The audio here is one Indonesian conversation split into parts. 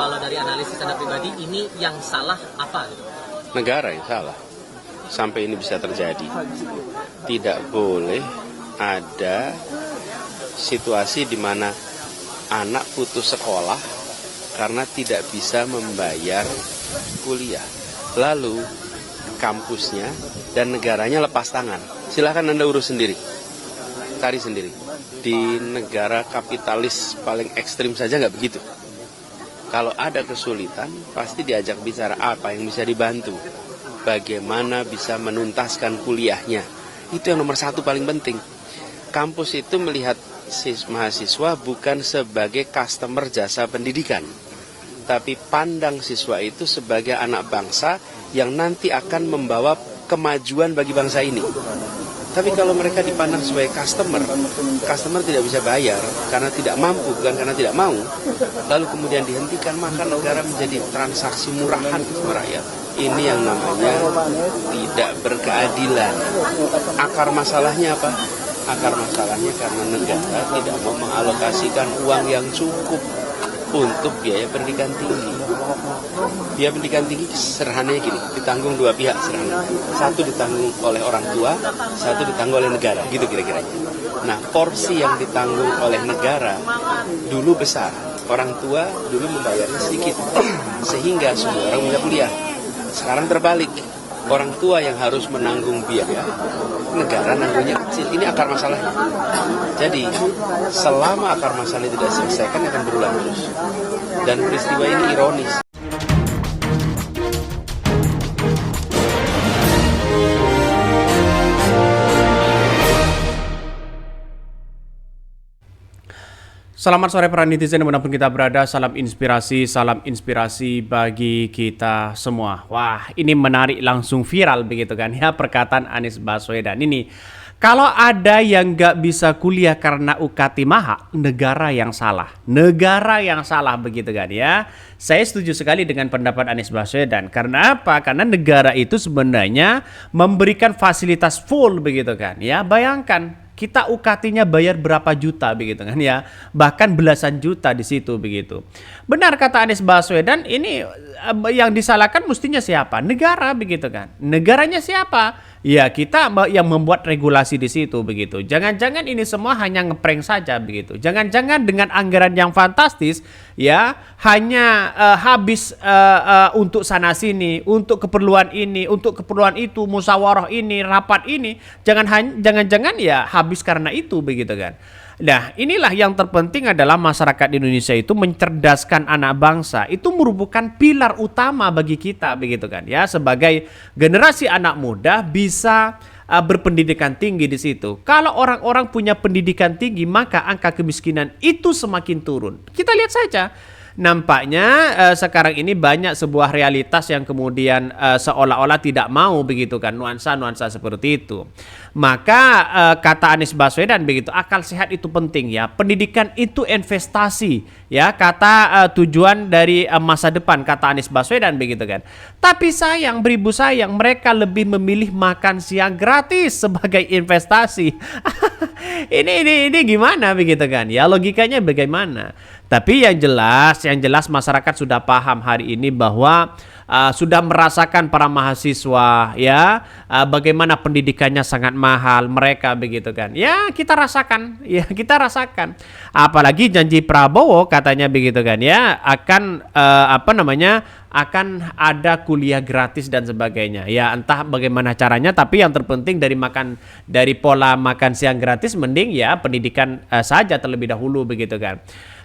Kalau dari analisis Anda pribadi, ini yang salah apa? Negara yang salah. Sampai ini bisa terjadi. Tidak boleh ada situasi di mana anak putus sekolah karena tidak bisa membayar kuliah. Lalu kampusnya dan negaranya lepas tangan. Silahkan Anda urus sendiri. Cari sendiri. Di negara kapitalis paling ekstrim saja nggak begitu. Kalau ada kesulitan, pasti diajak bicara apa yang bisa dibantu. Bagaimana bisa menuntaskan kuliahnya. Itu yang nomor satu paling penting. Kampus itu melihat mahasiswa bukan sebagai customer jasa pendidikan. Tapi pandang siswa itu sebagai anak bangsa yang nanti akan membawa kemajuan bagi bangsa ini. Tapi kalau mereka dipandang sebagai customer tidak bisa bayar karena tidak mampu, bukan karena tidak mau, lalu kemudian dihentikan, maka negara menjadi transaksi murahan sama rakyat. Ini yang namanya tidak berkeadilan. Akar masalahnya apa? Akar masalahnya karena negara tidak mau mengalokasikan uang yang cukup untuk biaya pendidikan tinggi. Biaya pendidikan tinggi sederhananya gini, ditanggung dua pihak sederhana. Satu ditanggung oleh orang tua, satu ditanggung oleh negara, gitu kira-kira. Nah, porsi yang ditanggung oleh negara dulu besar. Orang tua dulu membayarnya sedikit, sehingga semua orang bisa kuliah. Sekarang terbalik, orang tua yang harus menanggung biaya, negara nanggungnya kecil. Ini akar masalahnya. Jadi, selama akar masalah tidak diselesaikan akan berulang terus. Dan peristiwa ini ironis. Selamat sore para netizen dimanapun kita berada, salam inspirasi bagi kita semua. Wah, ini menarik, langsung viral begitu kan ya perkataan Anies Baswedan ini. Kalau ada yang nggak bisa kuliah karena UKT mahal, negara yang salah. Negara yang salah begitu kan ya. Saya setuju sekali dengan pendapat Anies Baswedan. Karena apa? Karena negara itu sebenarnya memberikan fasilitas full begitu kan ya. Bayangkan kita UKT-nya bayar berapa juta begitu kan ya, bahkan belasan juta di situ begitu. Benar kata Anies Baswedan, ini yang disalahkan mestinya siapa? Negara begitu kan. Negaranya siapa? Ya kita yang membuat regulasi di situ begitu. Jangan-jangan ini semua hanya ngeprank saja begitu. Jangan-jangan dengan anggaran yang fantastis ya hanya habis untuk sana sini, untuk keperluan ini, untuk keperluan itu, musyawarah ini, rapat ini. Jangan-jangan ya habis karena itu begitu kan. Nah, inilah yang terpenting adalah masyarakat Indonesia itu mencerdaskan anak bangsa. Itu merupakan pilar utama bagi kita begitu kan ya, sebagai generasi anak muda bisa berpendidikan tinggi di situ. Kalau orang-orang punya pendidikan tinggi, maka angka kemiskinan itu semakin turun. Kita lihat saja. Nampaknya sekarang ini banyak sebuah realitas yang kemudian seolah-olah tidak mau begitu kan, nuansa-nuansa seperti itu. Maka kata Anies Baswedan begitu, akal sehat itu penting ya. Pendidikan itu investasi ya, kata tujuan dari masa depan, kata Anies Baswedan begitu kan. Tapi sayang, beribu sayang, mereka lebih memilih makan siang gratis sebagai investasi. ini gimana begitu kan ya, logikanya bagaimana? Tapi yang jelas masyarakat sudah paham hari ini bahwa sudah merasakan para mahasiswa ya bagaimana pendidikannya sangat mahal mereka begitu kan. Ya kita rasakan, Apalagi janji Prabowo katanya begitu kan ya, akan akan ada kuliah gratis dan sebagainya. Ya entah bagaimana caranya, tapi yang terpenting dari pola makan siang gratis mending ya pendidikan saja terlebih dahulu begitu kan.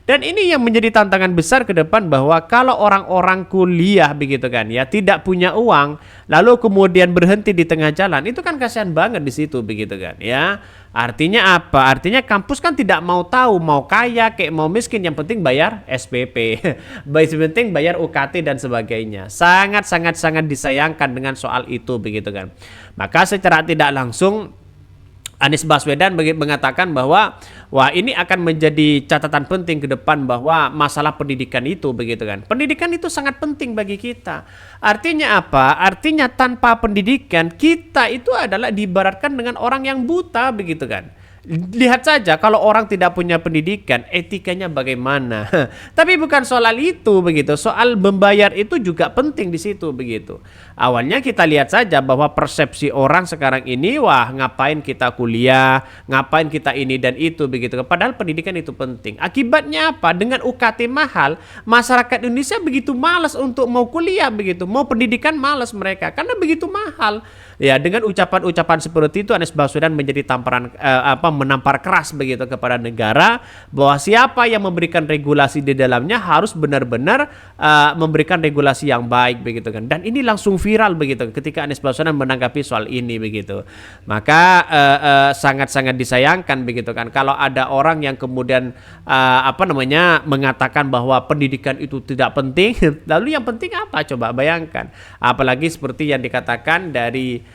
Dan ini yang menjadi tantangan besar ke depan, bahwa kalau orang-orang kuliah begitu kan ya tidak punya uang lalu kemudian berhenti di tengah jalan, itu kan kasihan banget di situ begitu kan ya. Artinya apa? Artinya kampus kan tidak mau tahu mau kaya kayak mau miskin, yang penting bayar SPP. Yang penting bayar UKT dan sebagainya. Sangat disayangkan dengan soal itu begitu kan. Maka secara tidak langsung Anies Baswedan mengatakan bahwa wah ini akan menjadi catatan penting ke depan, bahwa masalah pendidikan itu begitu kan. Pendidikan itu sangat penting bagi kita. Artinya apa? Artinya tanpa pendidikan kita itu adalah diibaratkan dengan orang yang buta begitu kan. Lihat saja kalau orang tidak punya pendidikan, etikanya bagaimana. Tapi bukan soal itu begitu. Soal membayar itu juga penting di situ begitu. Awalnya kita lihat saja bahwa persepsi orang sekarang ini, wah ngapain kita kuliah, ngapain kita ini dan itu begitu. Padahal pendidikan itu penting. Akibatnya apa? Dengan UKT mahal, masyarakat Indonesia begitu malas untuk mau kuliah begitu, mau pendidikan malas mereka karena begitu mahal. Ya, dengan ucapan-ucapan seperti itu Anies Baswedan menjadi menampar keras begitu kepada negara bahwa siapa yang memberikan regulasi di dalamnya harus benar-benar memberikan regulasi yang baik begitu kan. Dan ini langsung viral begitu ketika Anies Baswedan menanggapi soal ini begitu. Maka sangat-sangat disayangkan begitu kan kalau ada orang yang kemudian mengatakan bahwa pendidikan itu tidak penting. Lalu yang penting apa coba bayangkan. Apalagi seperti yang dikatakan dari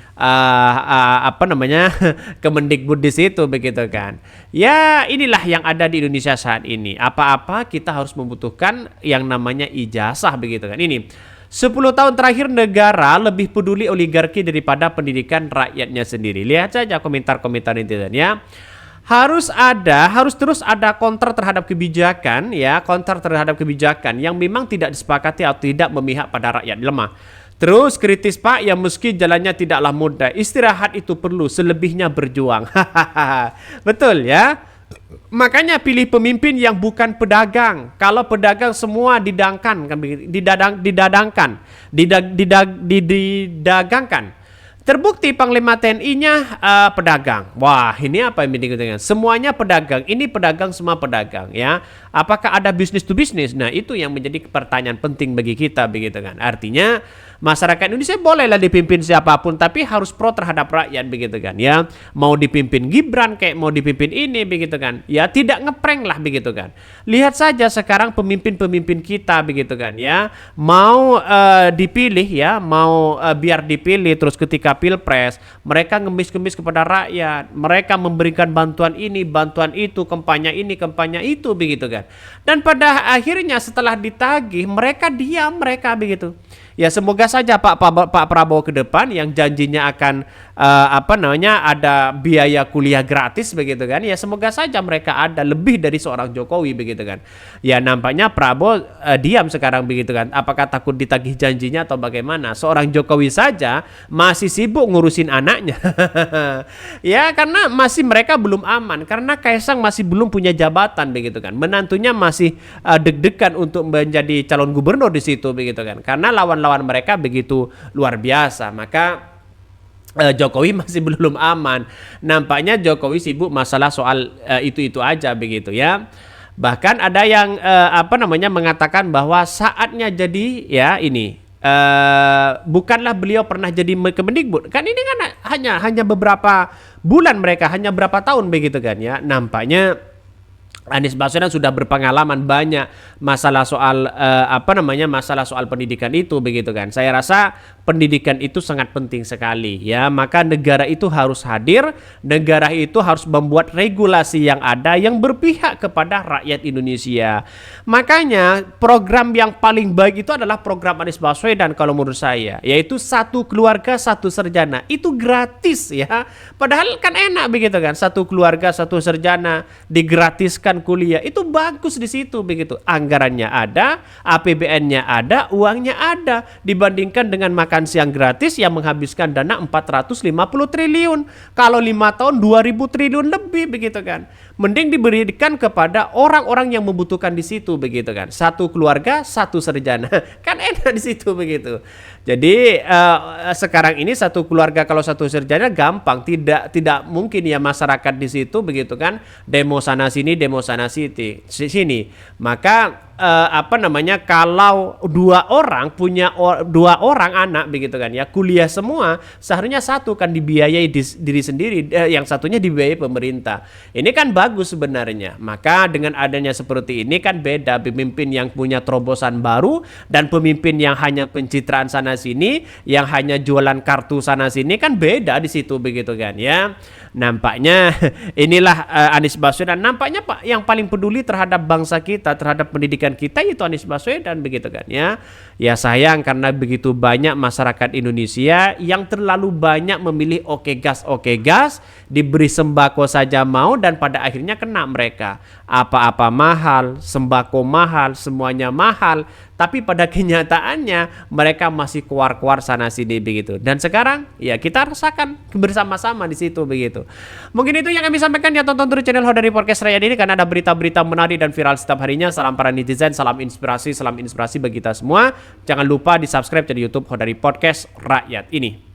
Kemendikbud di situ begitu kan. Ya, inilah yang ada di Indonesia saat ini. Apa-apa kita harus membutuhkan yang namanya ijazah begitu kan. Ini 10 tahun terakhir negara lebih peduli oligarki daripada pendidikan rakyatnya sendiri. Lihat saja komentar-komentar netizen ya. Harus terus ada counter terhadap kebijakan ya, counter terhadap kebijakan yang memang tidak disepakati atau tidak memihak pada rakyat lemah. Terus kritis Pak, yang meski jalannya tidaklah mudah, istirahat itu perlu, selebihnya berjuang. Betul ya. Makanya pilih pemimpin yang bukan pedagang. Kalau pedagang semua didagangkan. Terbukti Panglima TNI-nya pedagang. Wah, ini apa yang dengan semuanya pedagang. Ini pedagang, semua pedagang ya. Apakah ada bisnis to bisnis? Nah, itu yang menjadi pertanyaan penting bagi kita begitu kan. Artinya masyarakat Indonesia bolehlah dipimpin siapapun, tapi harus pro terhadap rakyat begitu kan ya. Mau dipimpin Gibran kayak mau dipimpin ini begitu kan. Ya tidak ngeprank lah begitu kan. Lihat saja sekarang pemimpin-pemimpin kita begitu kan ya. Mau dipilih ya, mau biar dipilih terus ketika Pilpres mereka ngemis-ngemis kepada rakyat. Mereka memberikan bantuan ini, bantuan itu, kampanye ini, kampanye itu begitu kan. Dan pada akhirnya setelah ditagih mereka diam begitu. Ya semoga saja Pak Prabowo ke depan yang janjinya akan ada biaya kuliah gratis begitu kan. Ya semoga saja mereka ada lebih dari seorang Jokowi begitu kan. Ya nampaknya Prabowo diam sekarang begitu kan. Apakah takut ditagih janjinya atau bagaimana? Seorang Jokowi saja masih sibuk ngurusin anaknya. Ya karena masih mereka belum aman, karena Kaisang masih belum punya jabatan begitu kan. Menantunya masih deg-degan untuk menjadi calon gubernur di situ begitu kan. Karena lawan-lawan mereka begitu luar biasa. Maka Jokowi masih belum aman. Nampaknya Jokowi sibuk masalah soal itu aja begitu ya. Bahkan ada yang mengatakan bahwa saatnya jadi ya ini bukanlah beliau pernah jadi Kemendikbud. Kan ini kan hanya beberapa bulan mereka, hanya berapa tahun begitu kan ya. Nampaknya Anies Baswedan sudah berpengalaman banyak masalah soal masalah soal pendidikan itu begitu kan. Saya rasa pendidikan itu sangat penting sekali ya. Maka negara itu harus hadir, negara itu harus membuat regulasi yang ada yang berpihak kepada rakyat Indonesia. Makanya program yang paling baik itu adalah program Anies Baswedan kalau menurut saya, yaitu satu keluarga satu sarjana. Itu gratis ya. Padahal kan enak begitu kan. Satu keluarga satu sarjana digratiskan kuliah, itu bagus di situ begitu. Anggarannya ada, APBN-nya ada, uangnya ada, dibandingkan dengan makan siang gratis yang menghabiskan dana 450 triliun. Kalau 5 tahun 2000 triliun lebih begitu kan. Mending diberikan kepada orang-orang yang membutuhkan di situ begitu kan. Satu keluarga, satu sarjana. Kan enak di situ begitu. Jadi sekarang ini satu keluarga kalau satu sarjana gampang, tidak mungkin ya masyarakat di situ begitu kan. Demo sana sini, demo sana sini. Maka kalau dua orang punya dua orang anak begitu kan ya, kuliah semua, seharusnya satu kan dibiayai diri sendiri, yang satunya dibiayai pemerintah. Ini kan bagus sebenarnya. Maka dengan adanya seperti ini kan beda, pemimpin yang punya terobosan baru dan pemimpin yang hanya pencitraan sana sini, yang hanya jualan kartu sana sini, kan beda di situ begitu kan ya. nampaknya inilah Anies Baswedan. Nampaknya Pak yang paling peduli terhadap bangsa kita, terhadap pendidikan kita itu Anies Baswedan begitu kan ya. Ya sayang karena begitu banyak masyarakat Indonesia yang terlalu banyak memilih oke gas, diberi sembako saja mau dan pada akhirnya kena mereka. Apa-apa mahal, sembako mahal, semuanya mahal. Tapi pada kenyataannya mereka masih keluar-keluar sana sini begitu. Dan sekarang ya kita rasakan bersama-sama di situ begitu. Mungkin itu yang kami sampaikan ya, tonton terus channel Hodari Podcast Rakyat ini karena ada berita-berita menarik dan viral setiap harinya. Salam para netizen, salam inspirasi bagi kita semua. Jangan lupa di subscribe channel YouTube Hodari Podcast Rakyat ini.